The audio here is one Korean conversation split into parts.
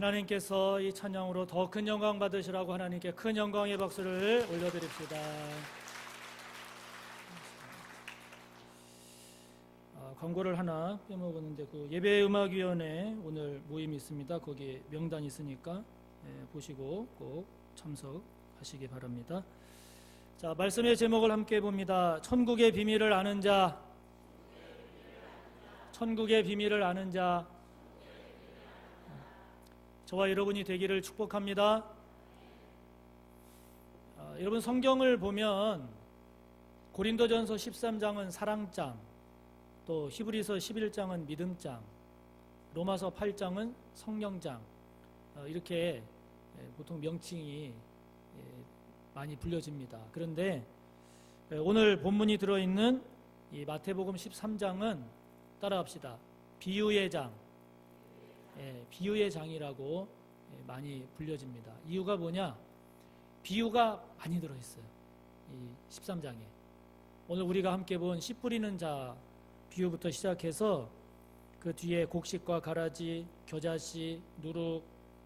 하나님께서 이 찬양으로 더 큰 영광 받으시라고 하나님께 큰 영광의 박수를 올려드립시다. 광고를 하나 빼먹었는데 그 예배음악위원회 오늘 모임이 있습니다. 거기에 명단이 있으니까 보시고 꼭 참석하시기 바랍니다. 자, 말씀의 제목을 함께 봅니다. 천국의 비밀을 아는 자, 천국의 비밀을 아는 자. 저와 여러분이 되기를 축복합니다. 여러분 성경을 보면 고린도전서 13장은 사랑장, 또 히브리서 11장은 믿음장, 로마서 8장은 성령장, 이렇게 보통 명칭이 많이 불려집니다. 그런데 오늘 본문이 들어있는 이 마태복음 13장은 따라합시다. 비유의 장, 비유의 장이라고 많이 불려집니다. 이유가 뭐냐? 비유가 많이 들어있어요. 이 13장에. 오늘 우리가 함께 본 씨 뿌리는 자 비유부터 시작해서 그 뒤에 곡식과 가라지, 겨자씨, 누룩,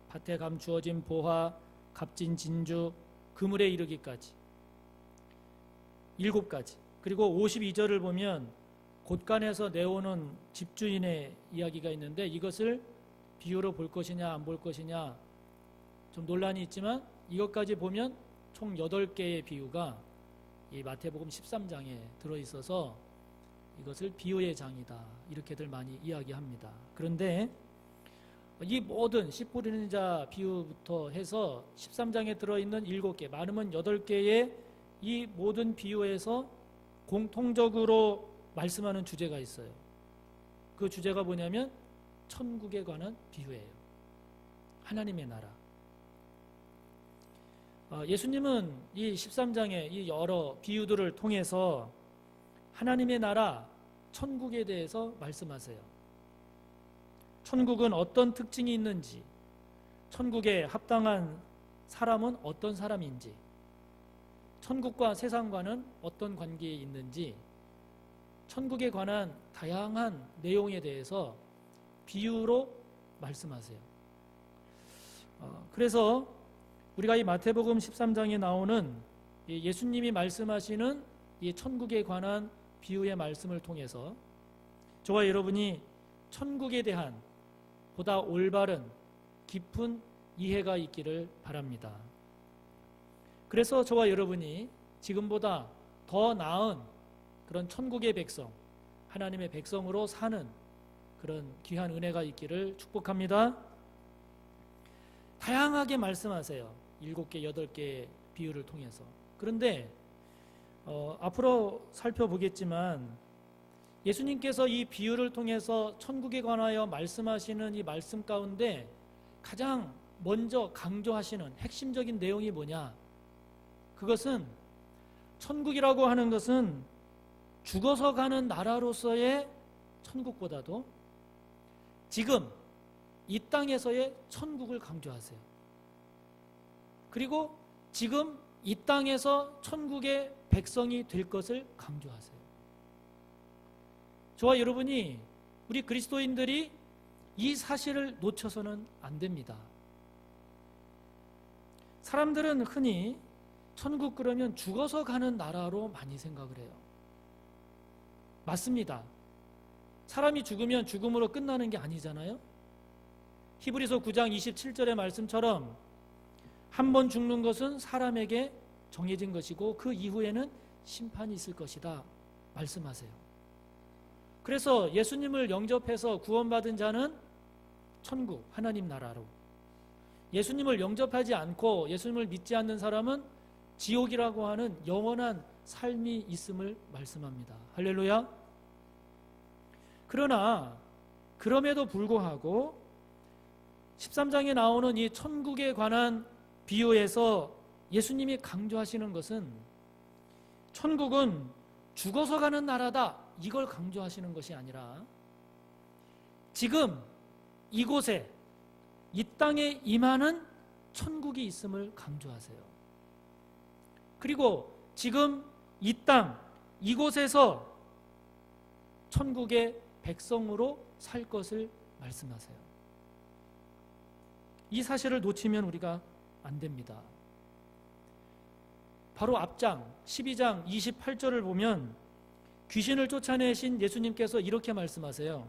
밭에 감추어진 보화, 값진 진주, 그물에 이르기까지 7가지. 그리고 52절을 보면 곳간에서 내오는 집주인의 이야기가 있는데 이것을 비유로 볼 것이냐 안 볼 것이냐 좀 논란이 있지만 이것까지 보면 총 8개의 비유가 이 마태복음 13장에 들어있어서 이것을 비유의 장이다 이렇게들 많이 이야기합니다. 그런데 이 모든 씨 뿌리는 자 비유부터 해서 13장에 들어있는 7개, 많으면 8개의 이 모든 비유에서 공통적으로 말씀하는 주제가 있어요. 그 주제가 뭐냐면 천국에 관한 비유예요. 하나님의 나라. 예수님은 이 13장의 이 여러 비유들을 통해서 하나님의 나라, 천국에 대해서 말씀하세요. 천국은 어떤 특징이 있는지, 천국에 합당한 사람은 어떤 사람인지, 천국과 세상과는 어떤 관계에 있는지, 천국에 관한 다양한 내용에 대해서 비유로 말씀하세요. 그래서 우리가 이 마태복음 13장에 나오는 예수님이 말씀하시는 이 천국에 관한 비유의 말씀을 통해서 저와 여러분이 천국에 대한 보다 올바른 깊은 이해가 있기를 바랍니다. 그래서 저와 여러분이 지금보다 더 나은 그런 천국의 백성, 하나님의 백성으로 사는 그런 귀한 은혜가 있기를 축복합니다. 다양하게 말씀하세요. 7개, 8개의 비유를 통해서. 그런데 앞으로 살펴보겠지만 예수님께서 이 비유를 통해서 천국에 관하여 말씀하시는 이 말씀 가운데 가장 먼저 강조하시는 핵심적인 내용이 뭐냐? 그것은 천국이라고 하는 것은 죽어서 가는 나라로서의 천국보다도 지금 이 땅에서의 천국을 강조하세요. 그리고 지금 이 땅에서 천국의 백성이 될 것을 강조하세요. 저와 여러분이 우리 그리스도인들이 이 사실을 놓쳐서는 안 됩니다. 사람들은 흔히 천국 그러면 죽어서 가는 나라로 많이 생각을 해요. 맞습니다. 사람이 죽으면 죽음으로 끝나는 게 아니잖아요. 히브리서 9장 27절의 말씀처럼 한 번 죽는 것은 사람에게 정해진 것이고 그 이후에는 심판이 있을 것이다 말씀하세요. 그래서 예수님을 영접해서 구원받은 자는 천국, 하나님 나라로, 예수님을 영접하지 않고 예수님을 믿지 않는 사람은 지옥이라고 하는 영원한 삶이 있음을 말씀합니다. 할렐루야. 그러나 그럼에도 불구하고 13장에 나오는 이 천국에 관한 비유에서 예수님이 강조하시는 것은 천국은 죽어서 가는 나라다 이걸 강조하시는 것이 아니라 지금 이곳에 이 땅에 임하는 천국이 있음을 강조하세요. 그리고 지금 이 땅 이곳에서 천국의 백성으로 살 것을 말씀하세요. 이 사실을 놓치면 우리가 안 됩니다. 바로 앞장 12장 28절을 보면 귀신을 쫓아내신 예수님께서 이렇게 말씀하세요.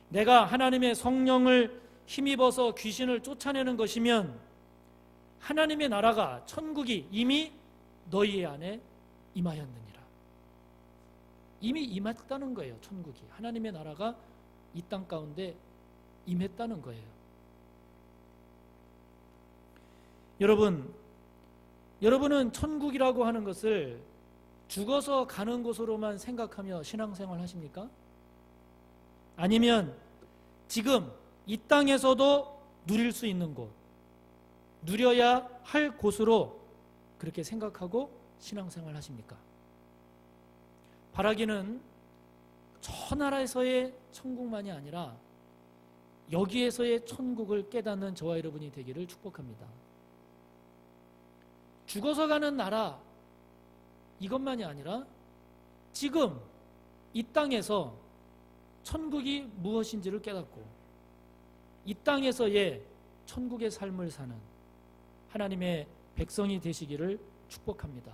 내가 하나님의 성령을 힘입어서 귀신을 쫓아내는 것이면 하나님의 나라가 천국이 이미 너희 안에 임하였느니라. 이미 임했다는 거예요. 천국이. 하나님의 나라가 이 땅 가운데 임했다는 거예요. 여러분은 천국이라고 하는 것을 죽어서 가는 곳으로만 생각하며 신앙생활 하십니까? 아니면 지금 이 땅에서도 누릴 수 있는 곳, 누려야 할 곳으로 그렇게 생각하고 신앙생활 하십니까? 바라기는 저 나라에서의 천국만이 아니라 여기에서의 천국을 깨닫는 저와 여러분이 되기를 축복합니다. 죽어서 가는 나라 이것만이 아니라 지금 이 땅에서 천국이 무엇인지를 깨닫고 이 땅에서의 천국의 삶을 사는 하나님의 백성이 되시기를 축복합니다.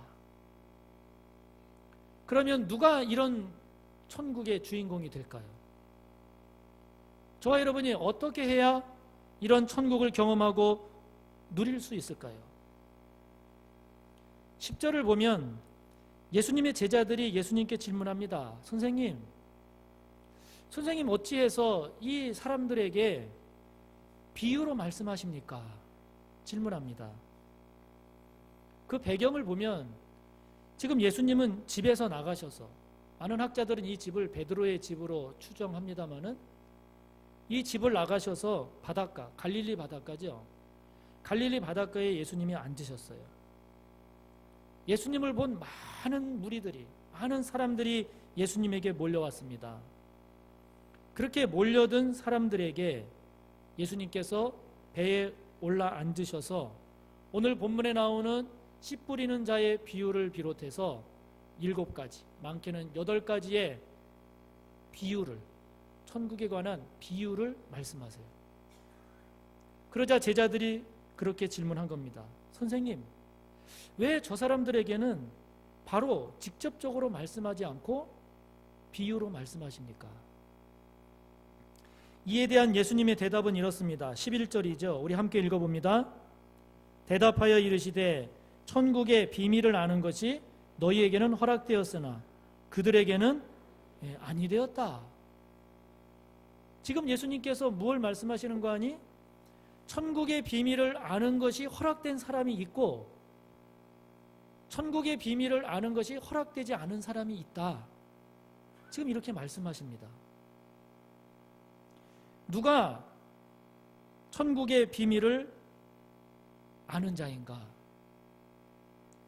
그러면 누가 이런 천국의 주인공이 될까요? 저와 여러분이 어떻게 해야 이런 천국을 경험하고 누릴 수 있을까요? 10절을 보면 예수님의 제자들이 예수님께 질문합니다. 선생님 어찌해서 이 사람들에게 비유로 말씀하십니까? 질문합니다. 그 배경을 보면 지금 예수님은 집에서 나가셔서, 많은 학자들은 이 집을 베드로의 집으로 추정합니다마는 이 집을 나가셔서 바닷가, 갈릴리 바닷가죠. 갈릴리 바닷가에 예수님이 앉으셨어요. 예수님을 본 많은 무리들이, 많은 사람들이 예수님에게 몰려왔습니다. 그렇게 몰려든 사람들에게 예수님께서 배에 올라 앉으셔서 오늘 본문에 나오는 씨 뿌리는 자의 비유를 비롯해서 7가지, 많게는 8가지의 비유를, 천국에 관한 비유를 말씀하세요. 그러자 제자들이 그렇게 질문한 겁니다. 선생님, 왜 저 사람들에게는 바로 직접적으로 말씀하지 않고 비유로 말씀하십니까? 이에 대한 예수님의 대답은 이렇습니다. 11절이죠. 우리 함께 읽어봅니다. 대답하여 이르시되 천국의 비밀을 아는 것이 너희에게는 허락되었으나 그들에게는 아니 되었다. 지금 예수님께서 무엇을 말씀하시는 거 아니? 천국의 비밀을 아는 것이 허락된 사람이 있고 천국의 비밀을 아는 것이 허락되지 않은 사람이 있다. 지금 이렇게 말씀하십니다. 누가 천국의 비밀을 아는 자인가?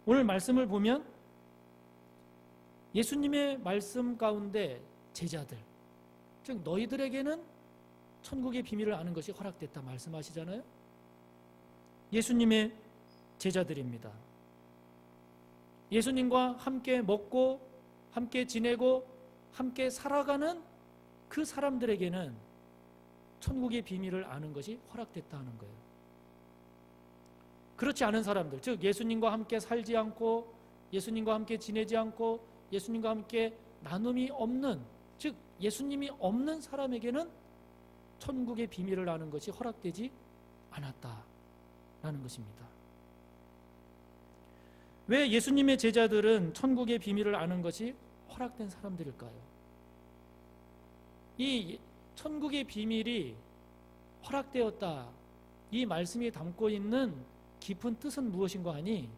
오늘 말씀을 보면 예수님의 말씀 가운데 제자들, 즉 너희들에게는 천국의 비밀을 아는 것이 허락됐다 말씀하시잖아요. 예수님의 제자들입니다. 예수님과 함께 먹고 함께 지내고 함께 살아가는 그 사람들에게는 천국의 비밀을 아는 것이 허락됐다 하는 거예요. 그렇지 않은 사람들, 즉 예수님과 함께 살지 않고 예수님과 함께 지내지 않고 예수님과 함께 나눔이 없는, 즉 예수님이 없는 사람에게는 천국의 비밀을 아는 것이 허락되지 않았다라는 것입니다. 왜 예수님의 제자들은 천국의 비밀을 아는 것이 허락된 사람들일까요? 이 천국의 비밀이 허락되었다, 이 말씀이 담고 있는 깊은 뜻은 무엇인가 하니,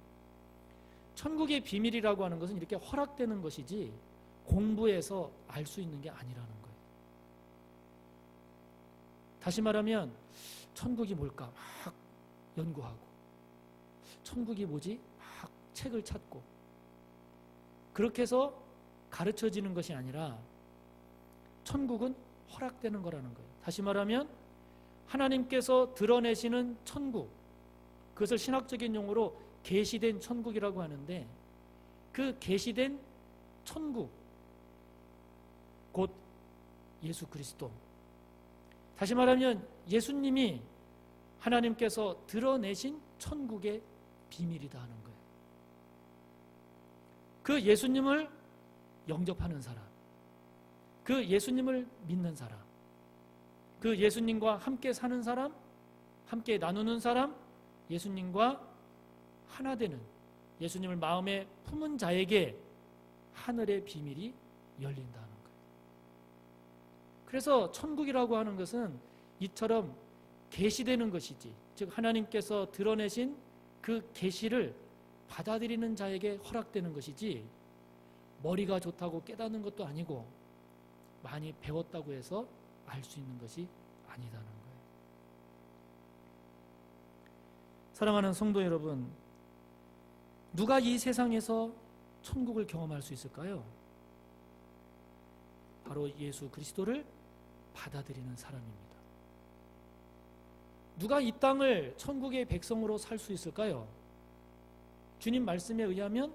천국의 비밀이라고 하는 것은 이렇게 허락되는 것이지 공부해서 알 수 있는 게 아니라는 거예요. 다시 말하면 천국이 뭘까 막 연구하고, 천국이 뭐지 막 책을 찾고, 그렇게 해서 가르쳐지는 것이 아니라 천국은 허락되는 거라는 거예요. 다시 말하면 하나님께서 드러내시는 천국, 그것을 신학적인 용어로 계시된 천국이라고 하는데, 그 계시된 천국 곧 예수 그리스도, 다시 말하면 예수님이 하나님께서 드러내신 천국의 비밀이다 하는 거예요. 그 예수님을 영접하는 사람, 그 예수님을 믿는 사람, 그 예수님과 함께 사는 사람, 함께 나누는 사람, 예수님과 하나 되는, 예수님을 마음에 품은 자에게 하늘의 비밀이 열린다는 거예요. 그래서 천국이라고 하는 것은 이처럼 계시되는 것이지, 즉 하나님께서 드러내신 그 계시를 받아들이는 자에게 허락되는 것이지, 머리가 좋다고 깨닫는 것도 아니고 많이 배웠다고 해서 알 수 있는 것이 아니다는 거예요. 사랑하는 성도 여러분, 누가 이 세상에서 천국을 경험할 수 있을까요? 바로 예수 그리스도를 받아들이는 사람입니다. 누가 이 땅을 천국의 백성으로 살 수 있을까요? 주님 말씀에 의하면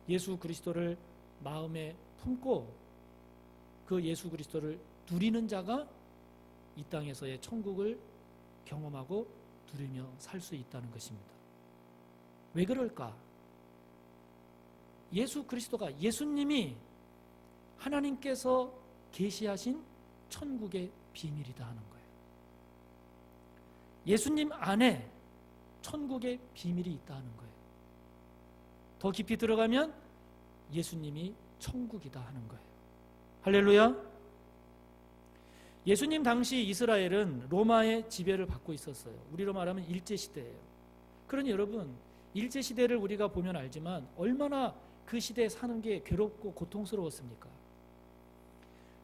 예수 그리스도를 마음에 품고 그 예수 그리스도를 누리는 자가 이 땅에서의 천국을 경험하고 누리며 살 수 있다는 것입니다. 왜 그럴까? 예수 그리스도가, 예수님이 하나님께서 계시하신 천국의 비밀이다 하는 거예요. 예수님 안에 천국의 비밀이 있다 하는 거예요. 더 깊이 들어가면 예수님이 천국이다 하는 거예요. 할렐루야. 예수님 당시 이스라엘은 로마의 지배를 받고 있었어요. 우리로 말하면 일제시대예요. 그러니 여러분, 일제시대를 우리가 보면 알지만 얼마나 그 시대에 사는 게 괴롭고 고통스러웠습니까?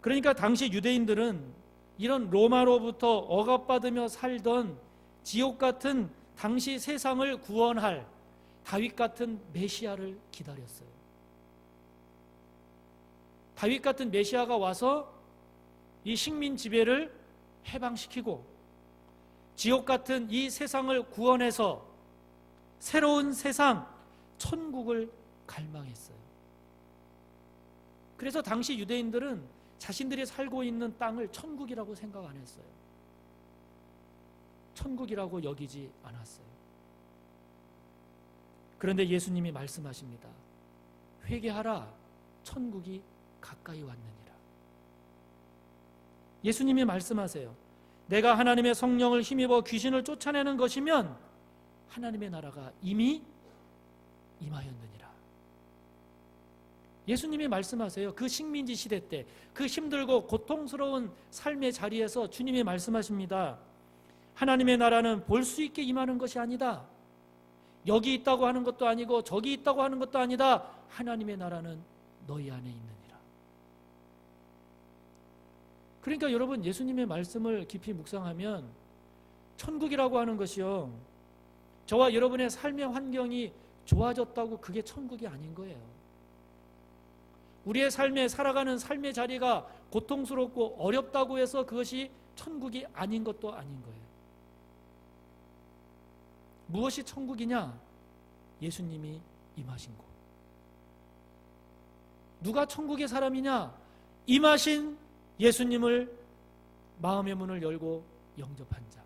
그러니까 당시 유대인들은 이런 로마로부터 억압받으며 살던 지옥 같은 당시 세상을 구원할 다윗 같은 메시아를 기다렸어요. 다윗 같은 메시아가 와서 이 식민 지배를 해방시키고 지옥 같은 이 세상을 구원해서 새로운 세상, 천국을 갈망했어요. 그래서 당시 유대인들은 자신들이 살고 있는 땅을 천국이라고 생각 안 했어요. 천국이라고 여기지 않았어요. 그런데 예수님이 말씀하십니다. 회개하라, 천국이 가까이 왔느니라. 예수님이 말씀하세요. 내가 하나님의 성령을 힘입어 귀신을 쫓아내는 것이면 하나님의 나라가 이미 임하였느니라. 예수님이 말씀하세요. 그 식민지 시대 때 그 힘들고 고통스러운 삶의 자리에서 주님이 말씀하십니다. 하나님의 나라는 볼 수 있게 임하는 것이 아니다. 여기 있다고 하는 것도 아니고 저기 있다고 하는 것도 아니다. 하나님의 나라는 너희 안에 있느니라. 그러니까 여러분, 예수님의 말씀을 깊이 묵상하면 천국이라고 하는 것이요, 저와 여러분의 삶의 환경이 좋아졌다고 그게 천국이 아닌 거예요. 우리의 삶에 살아가는 삶의 자리가 고통스럽고 어렵다고 해서 그것이 천국이 아닌 것도 아닌 거예요. 무엇이 천국이냐? 예수님이 임하신 곳. 누가 천국의 사람이냐? 임하신 예수님을 마음의 문을 열고 영접한 자.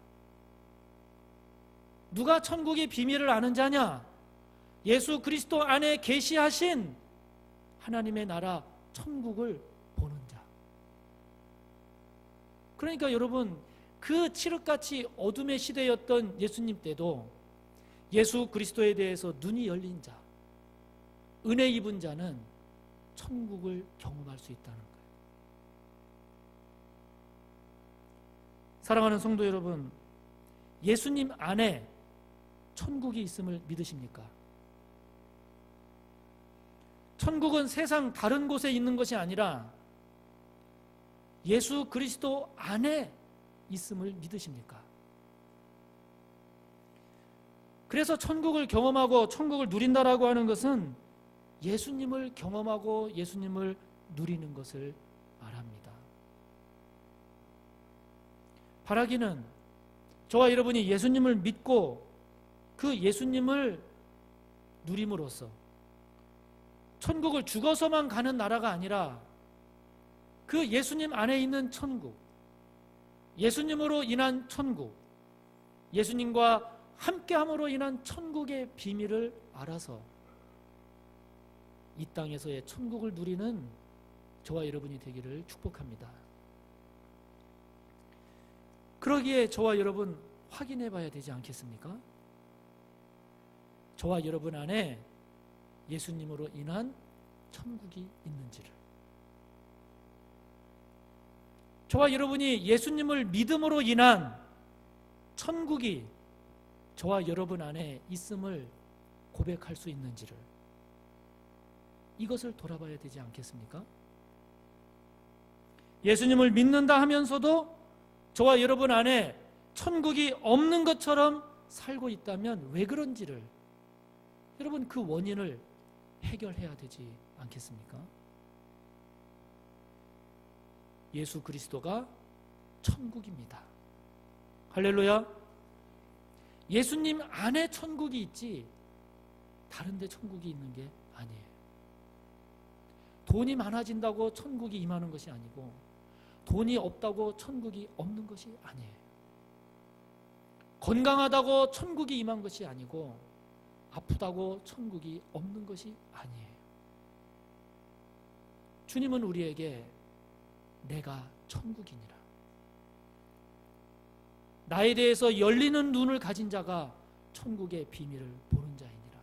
누가 천국의 비밀을 아는 자냐? 예수 그리스도 안에 계시하신 하나님의 나라 천국을 보는 자. 그러니까 여러분, 그 칠흑같이 어둠의 시대였던 예수님 때도 예수 그리스도에 대해서 눈이 열린 자, 은혜 입은 자는 천국을 경험할 수 있다는 거예요. 사랑하는 성도 여러분, 예수님 안에 천국이 있음을 믿으십니까? 천국은 세상 다른 곳에 있는 것이 아니라 예수 그리스도 안에 있음을 믿으십니까? 그래서 천국을 경험하고 천국을 누린다라고 하는 것은 예수님을 경험하고 예수님을 누리는 것을 말합니다. 바라기는 저와 여러분이 예수님을 믿고 그 예수님을 누림으로써 천국을 죽어서만 가는 나라가 아니라 그 예수님 안에 있는 천국, 예수님으로 인한 천국, 예수님과 함께함으로 인한 천국의 비밀을 알아서 이 땅에서의 천국을 누리는 저와 여러분이 되기를 축복합니다. 그러기에 저와 여러분 확인해 봐야 되지 않겠습니까? 저와 여러분 안에 예수님으로 인한 천국이 있는지를, 저와 여러분이 예수님을 믿음으로 인한 천국이 저와 여러분 안에 있음을 고백할 수 있는지를, 이것을 돌아봐야 되지 않겠습니까? 예수님을 믿는다 하면서도 저와 여러분 안에 천국이 없는 것처럼 살고 있다면 왜 그런지를, 여러분 그 원인을 해결해야 되지 않겠습니까? 예수 그리스도가 천국입니다. 할렐루야. 예수님 안에 천국이 있지 다른 데 천국이 있는 게 아니에요. 돈이 많아진다고 천국이 임하는 것이 아니고, 돈이 없다고 천국이 없는 것이 아니에요. 건강하다고 천국이 임한 것이 아니고, 아프다고 천국이 없는 것이 아니에요. 주님은 우리에게 내가 천국이니라, 나에 대해서 열리는 눈을 가진 자가 천국의 비밀을 보는 자이니라,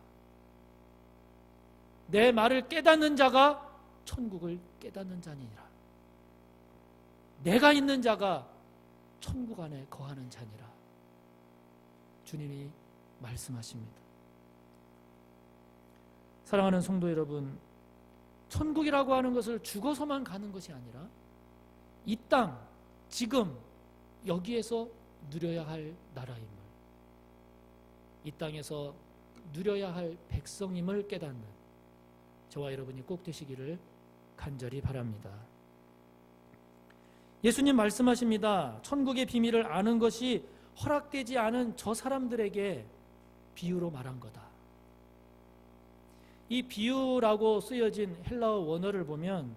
내 말을 깨닫는 자가 천국을 깨닫는 자니라, 내가 있는 자가 천국 안에 거하는 자니라, 주님이 말씀하십니다. 사랑하는 성도 여러분, 천국이라고 하는 것을 죽어서만 가는 것이 아니라 이 땅, 지금 여기에서 누려야 할 나라임을, 이 땅에서 누려야 할 백성임을 깨닫는 저와 여러분이 꼭 되시기를 간절히 바랍니다. 예수님 말씀하십니다. 천국의 비밀을 아는 것이 허락되지 않은 저 사람들에게 비유로 말한 거다. 이 비유라고 쓰여진 헬라어 원어를 보면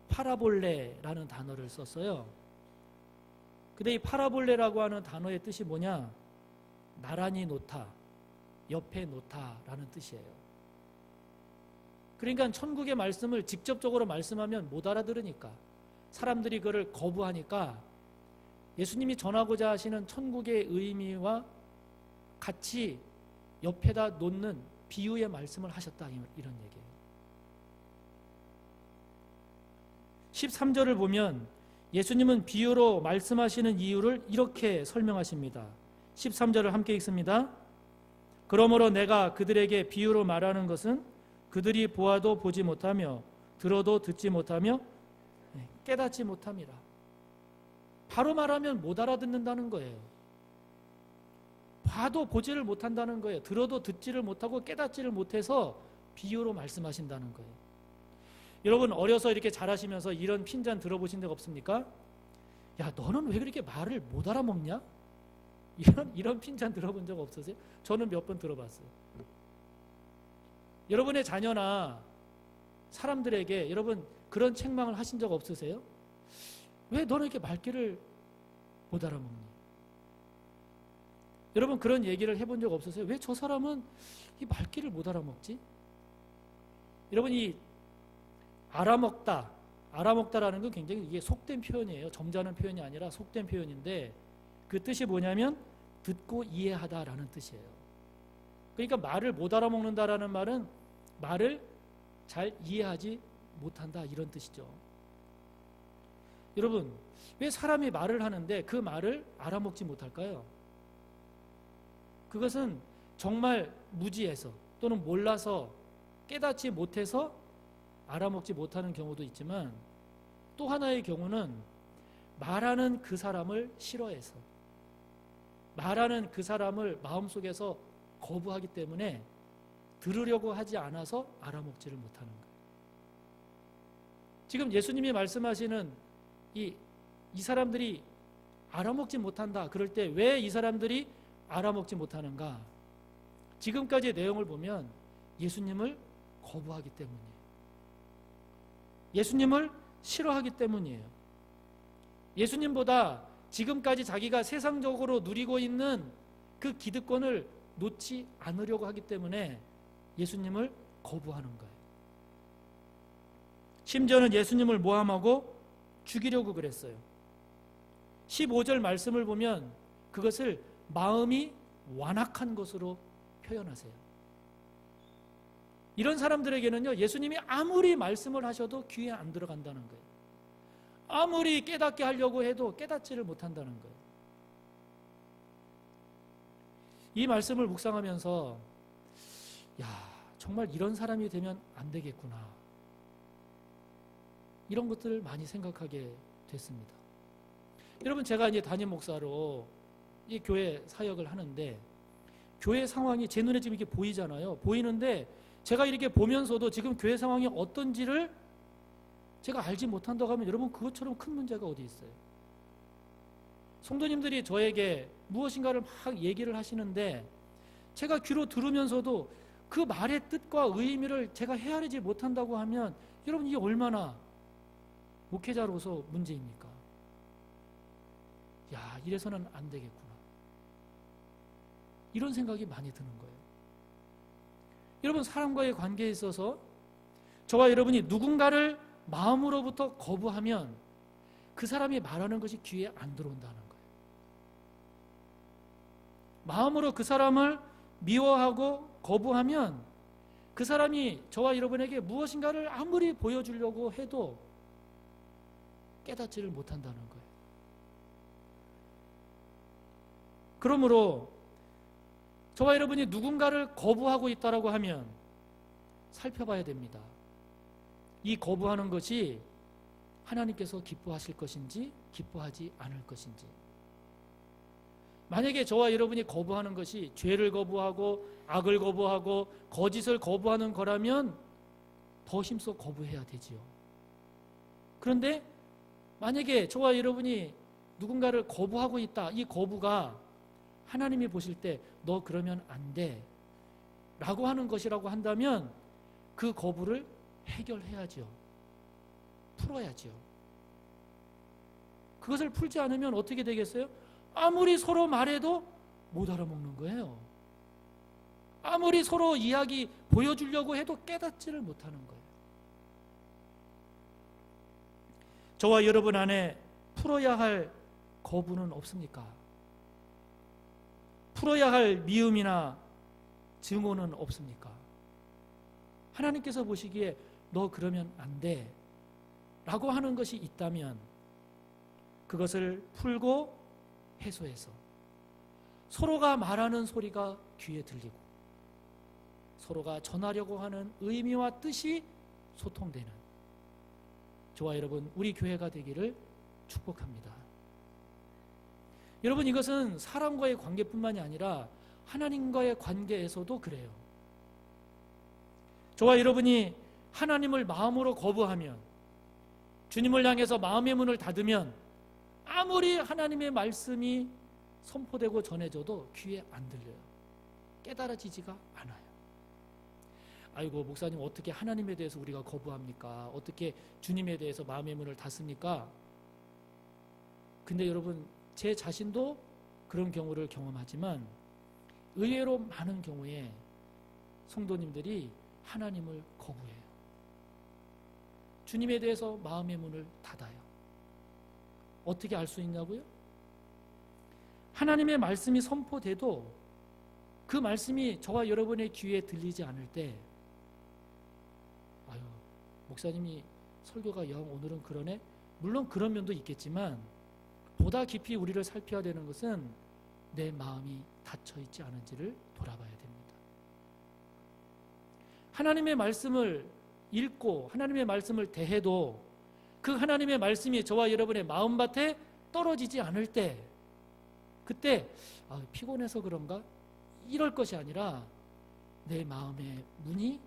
파라볼레라는 단어를 썼어요. 근데 이 파라볼레라고 하는 단어의 뜻이 뭐냐? 나란히 놓다, 옆에 놓다라는 뜻이에요. 그러니까 천국의 말씀을 직접적으로 말씀하면 못 알아들으니까, 사람들이 그를 거부하니까 예수님이 전하고자 하시는 천국의 의미와 같이 옆에다 놓는 비유의 말씀을 하셨다, 이런 얘기예요. 13절을 보면 예수님은 비유로 말씀하시는 이유를 이렇게 설명하십니다. 13절을 함께 읽습니다. 그러므로 내가 그들에게 비유로 말하는 것은 그들이 보아도 보지 못하며 들어도 듣지 못하며 깨닫지 못함이라. 바로 말하면 못 알아듣는다는 거예요. 봐도 보지를 못한다는 거예요. 들어도 듣지를 못하고 깨닫지를 못해서 비유로 말씀하신다는 거예요. 여러분 어려서 이렇게 자라시면서 이런 핀잔 들어보신 적 없습니까? 야, 너는 왜 그렇게 말을 못 알아먹냐? 이런 핀잔 들어본 적 없으세요? 저는 몇 번 들어봤어요. 여러분의 자녀나 사람들에게 여러분 그런 책망을 하신 적 없으세요? 왜 너는 이렇게 말귀를 못 알아먹니? 여러분 그런 얘기를 해본 적 없으세요? 왜 저 사람은 이 말귀를 못 알아먹지? 여러분 이 알아먹다라는 건 굉장히 이게 속된 표현이에요. 점잖은 표현이 아니라 속된 표현인데, 그 뜻이 뭐냐면 듣고 이해하다라는 뜻이에요. 그러니까 말을 못 알아먹는다라는 말은 말을 잘 이해하지 못한다, 이런 뜻이죠. 여러분 왜 사람이 말을 하는데 그 말을 알아먹지 못할까요? 그것은 정말 무지해서 또는 몰라서 깨닫지 못해서 알아먹지 못하는 경우도 있지만, 또 하나의 경우는 말하는 그 사람을 싫어해서, 말하는 그 사람을 마음속에서 거부하기 때문에 들으려고 하지 않아서 알아먹지를 못하는 거예요. 지금 예수님이 말씀하시는 이 사람들이 알아먹지 못한다, 그럴 때 왜 이 사람들이 알아먹지 못하는가? 지금까지의 내용을 보면 예수님을 거부하기 때문이에요. 예수님을 싫어하기 때문이에요. 예수님보다 지금까지 자기가 세상적으로 누리고 있는 그 기득권을 놓지 않으려고 하기 때문에 예수님을 거부하는 거예요. 심지어는 예수님을 모함하고 죽이려고 그랬어요. 15절 말씀을 보면 그것을 마음이 완악한 것으로 표현하세요. 이런 사람들에게는요, 예수님이 아무리 말씀을 하셔도 귀에 안 들어간다는 거예요. 아무리 깨닫게 하려고 해도 깨닫지를 못한다는 거예요. 이 말씀을 묵상하면서 정말 이런 사람이 되면 안 되겠구나, 이런 것들을 많이 생각하게 됐습니다. 여러분, 제가 이제 담임 목사로 이 교회 사역을 하는데 교회 상황이 제 눈에 지금 이렇게 보이잖아요. 보이는데 제가 이렇게 보면서도 지금 교회 상황이 어떤지를 제가 알지 못한다고 하면 여러분, 그것처럼 큰 문제가 어디 있어요? 성도님들이 저에게 무엇인가를 막 얘기를 하시는데 제가 귀로 들으면서도 그 말의 뜻과 의미를 제가 헤아리지 못한다고 하면 여러분, 이게 얼마나 목회자로서 문제입니까? 이래서는 안 되겠구나, 이런 생각이 많이 드는 거예요. 여러분, 사람과의 관계에 있어서 저와 여러분이 누군가를 마음으로부터 거부하면 그 사람이 말하는 것이 귀에 안 들어온다는 거예요. 마음으로 그 사람을 미워하고 거부하면 그 사람이 저와 여러분에게 무엇인가를 아무리 보여주려고 해도 깨닫지를 못한다는 거예요. 그러므로 저와 여러분이 누군가를 거부하고 있다고 하면 살펴봐야 됩니다. 이 거부하는 것이 하나님께서 기뻐하실 것인지 기뻐하지 않을 것인지. 만약에 저와 여러분이 거부하는 것이 죄를 거부하고 악을 거부하고 거짓을 거부하는 거라면 더 힘써 거부해야 되지요. 그런데 만약에 저와 여러분이 누군가를 거부하고 있다, 이 거부가 하나님이 보실 때 너 그러면 안 돼 라고 하는 것이라고 한다면 그 거부를 해결해야죠. 풀어야죠. 그것을 풀지 않으면 어떻게 되겠어요? 아무리 서로 말해도 못 알아먹는 거예요. 아무리 서로 이야기 보여주려고 해도 깨닫지를 못하는 거예요. 저와 여러분 안에 풀어야 할 거부는 없습니까? 풀어야 할 미움이나 증오는 없습니까? 하나님께서 보시기에 너 그러면 안 돼 라고 하는 것이 있다면 그것을 풀고 해소해서 서로가 말하는 소리가 귀에 들리고 서로가 전하려고 하는 의미와 뜻이 소통되는 저와 여러분, 우리 교회가 되기를 축복합니다. 여러분, 이것은 사람과의 관계뿐만이 아니라 하나님과의 관계에서도 그래요. 저와 여러분이 하나님을 마음으로 거부하면, 주님을 향해서 마음의 문을 닫으면 아무리 하나님의 말씀이 선포되고 전해져도 귀에 안 들려요. 깨달아지지가 않아요. 아이고, 목사님, 어떻게 하나님에 대해서 우리가 거부합니까? 어떻게 주님에 대해서 마음의 문을 닫습니까? 근데 여러분, 제 자신도 그런 경우를 경험하지만 의외로 많은 경우에 성도님들이 하나님을 거부해요. 주님에 대해서 마음의 문을 닫아요. 어떻게 알 수 있냐고요? 하나님의 말씀이 선포돼도 그 말씀이 저와 여러분의 귀에 들리지 않을 때, 아유, 목사님이 설교가 영 오늘은 그러네? 물론 그런 면도 있겠지만 보다 깊이 우리를 살펴야 되는 것은 내 마음이 닫혀 있지 않은지를 돌아봐야 됩니다. 하나님의 말씀을 읽고 하나님의 말씀을 대해도 그 하나님의 말씀이 저와 여러분의 마음밭에 떨어지지 않을 때, 그때 피곤해서 그런가? 이럴 것이 아니라 내 마음의 문이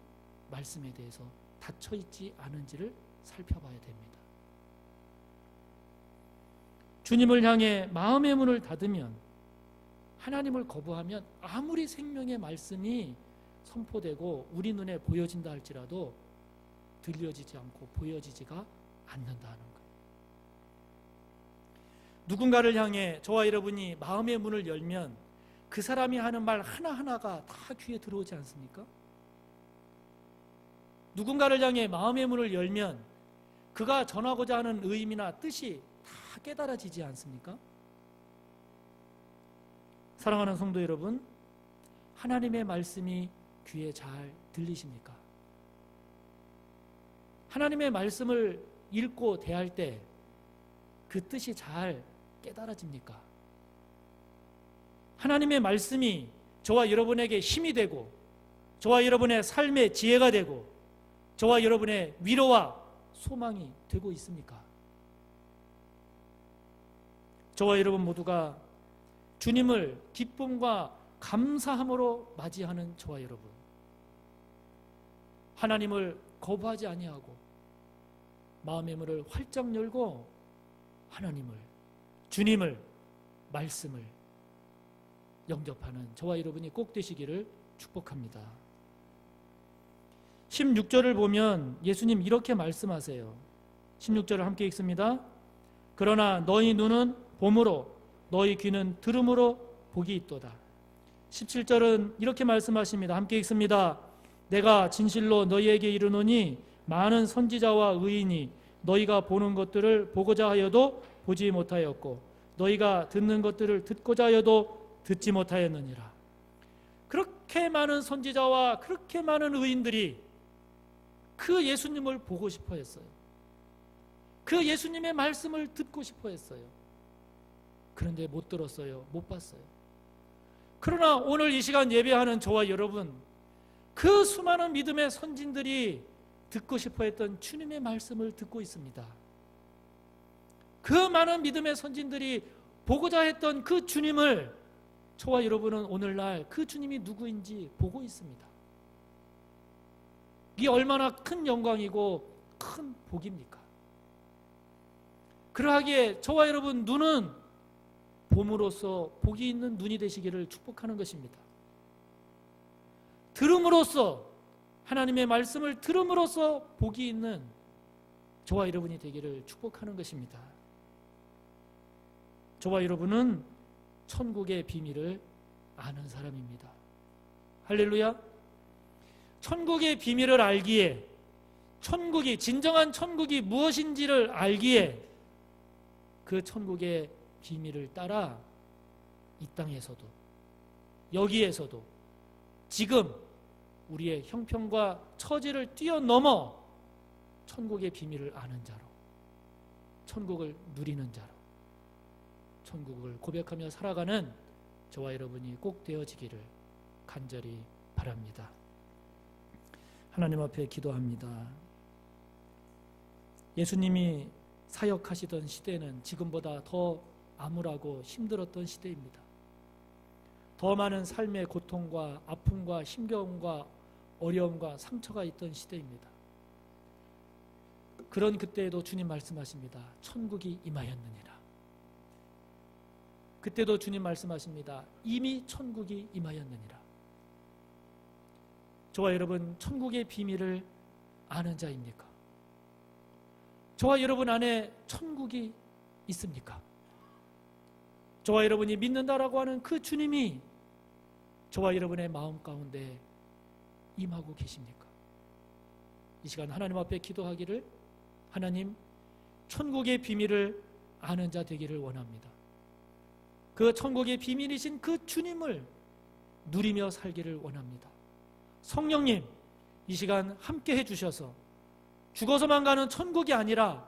말씀에 대해서 닫혀 있지 않은지를 살펴봐야 됩니다. 주님을 향해 마음의 문을 닫으면, 하나님을 거부하면 아무리 생명의 말씀이 선포되고 우리 눈에 보여진다 할지라도 들려지지 않고 보여지지가 않는다는 거예요. 누군가를 향해 저와 여러분이 마음의 문을 열면 그 그 사람이 하는 말 하나하나가 다 귀에 들어오지 않습니까? 누군가를 향해 마음의 문을 열면 그가 전하고자 하는 의미나 뜻이 다 깨달아지지 않습니까? 사랑하는 성도 여러분, 하나님의 말씀이 귀에 잘 들리십니까? 하나님의 말씀을 읽고 대할 때 그 뜻이 잘 깨달아집니까? 하나님의 말씀이 저와 여러분에게 힘이 되고 저와 여러분의 삶의 지혜가 되고 저와 여러분의 위로와 소망이 되고 있습니까? 저와 여러분 모두가 주님을 기쁨과 감사함으로 맞이하는 저와 여러분, 하나님을 거부하지 아니하고 마음의 문을 활짝 열고 하나님을, 주님을, 말씀을 영접하는 저와 여러분이 꼭 되시기를 축복합니다. 16절을 보면 예수님 이렇게 말씀하세요. 16절을 함께 읽습니다. 그러나 너희 눈은 봄으로 너희 귀는 들음으로 복이 있도다. 17절은 이렇게 말씀하십니다. 함께 읽습니다. 내가 진실로 너희에게 이르노니 많은 선지자와 의인이 너희가 보는 것들을 보고자 하여도 보지 못하였고 너희가 듣는 것들을 듣고자 하여도 듣지 못하였느니라. 그렇게 많은 선지자와 그렇게 많은 의인들이 그 예수님을 보고 싶어 했어요. 그 예수님의 말씀을 듣고 싶어 했어요. 그런데 못 들었어요. 못 봤어요. 그러나 오늘 이 시간 예배하는 저와 여러분, 그 수많은 믿음의 선진들이 듣고 싶어 했던 주님의 말씀을 듣고 있습니다. 그 많은 믿음의 선진들이 보고자 했던 그 주님을 저와 여러분은 오늘날 그 주님이 누구인지 보고 있습니다. 이게 얼마나 큰 영광이고 큰 복입니까? 그러하기에 저와 여러분 눈은 봄으로써 복이 있는 눈이 되시기를 축복하는 것입니다. 들음으로써, 하나님의 말씀을 들음으로써 복이 있는 저와 여러분이 되기를 축복하는 것입니다. 저와 여러분은 천국의 비밀을 아는 사람입니다. 할렐루야. 천국의 비밀을 알기에, 천국이, 진정한 천국이 무엇인지를 알기에 그 천국의 비밀을 따라 이 땅에서도, 여기에서도 지금 우리의 형편과 처지를 뛰어넘어 천국의 비밀을 아는 자로, 천국을 누리는 자로, 천국을 고백하며 살아가는 저와 여러분이 꼭 되어지기를 간절히 바랍니다. 하나님 앞에 기도합니다. 예수님이 사역하시던 시대는 지금보다 더 암울하고 힘들었던 시대입니다. 더 많은 삶의 고통과 아픔과 힘겨움과 어려움과 상처가 있던 시대입니다. 그런 그때에도 주님 말씀하십니다. 천국이 임하였느니라. 그때도 주님 말씀하십니다. 이미 천국이 임하였느니라. 저와 여러분, 천국의 비밀을 아는 자입니까? 저와 여러분 안에 천국이 있습니까? 저와 여러분이 믿는다라고 하는 그 주님이 저와 여러분의 마음 가운데 임하고 계십니까? 이 시간 하나님 앞에 기도하기를, 하나님, 천국의 비밀을 아는 자 되기를 원합니다. 그 천국의 비밀이신 그 주님을 누리며 살기를 원합니다. 성령님, 이 시간 함께 해주셔서 죽어서만 가는 천국이 아니라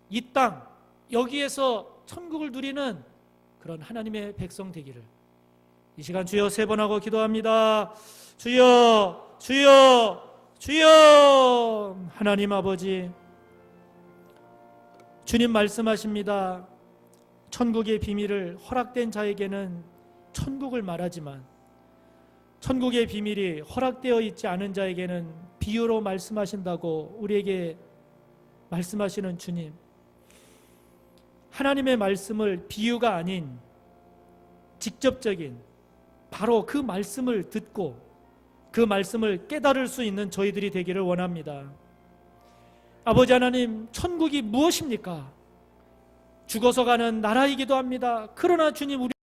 이 땅, 여기에서 천국을 누리는 그런 하나님의 백성 되기를 이 시간 주여 3번 하고 기도합니다. 주여, 주여, 주여. 하나님 아버지, 주님 말씀하십니다. 천국의 비밀을 허락된 자에게는 천국을 말하지만 천국의 비밀이 허락되어 있지 않은 자에게는 비유로 말씀하신다고 우리에게 말씀하시는 주님, 하나님의 말씀을 비유가 아닌 직접적인 바로 그 말씀을 듣고 그 말씀을 깨달을 수 있는 저희들이 되기를 원합니다. 아버지 하나님, 천국이 무엇입니까? 죽어서 가는 나라이기도 합니다. 그러나 주님, 우리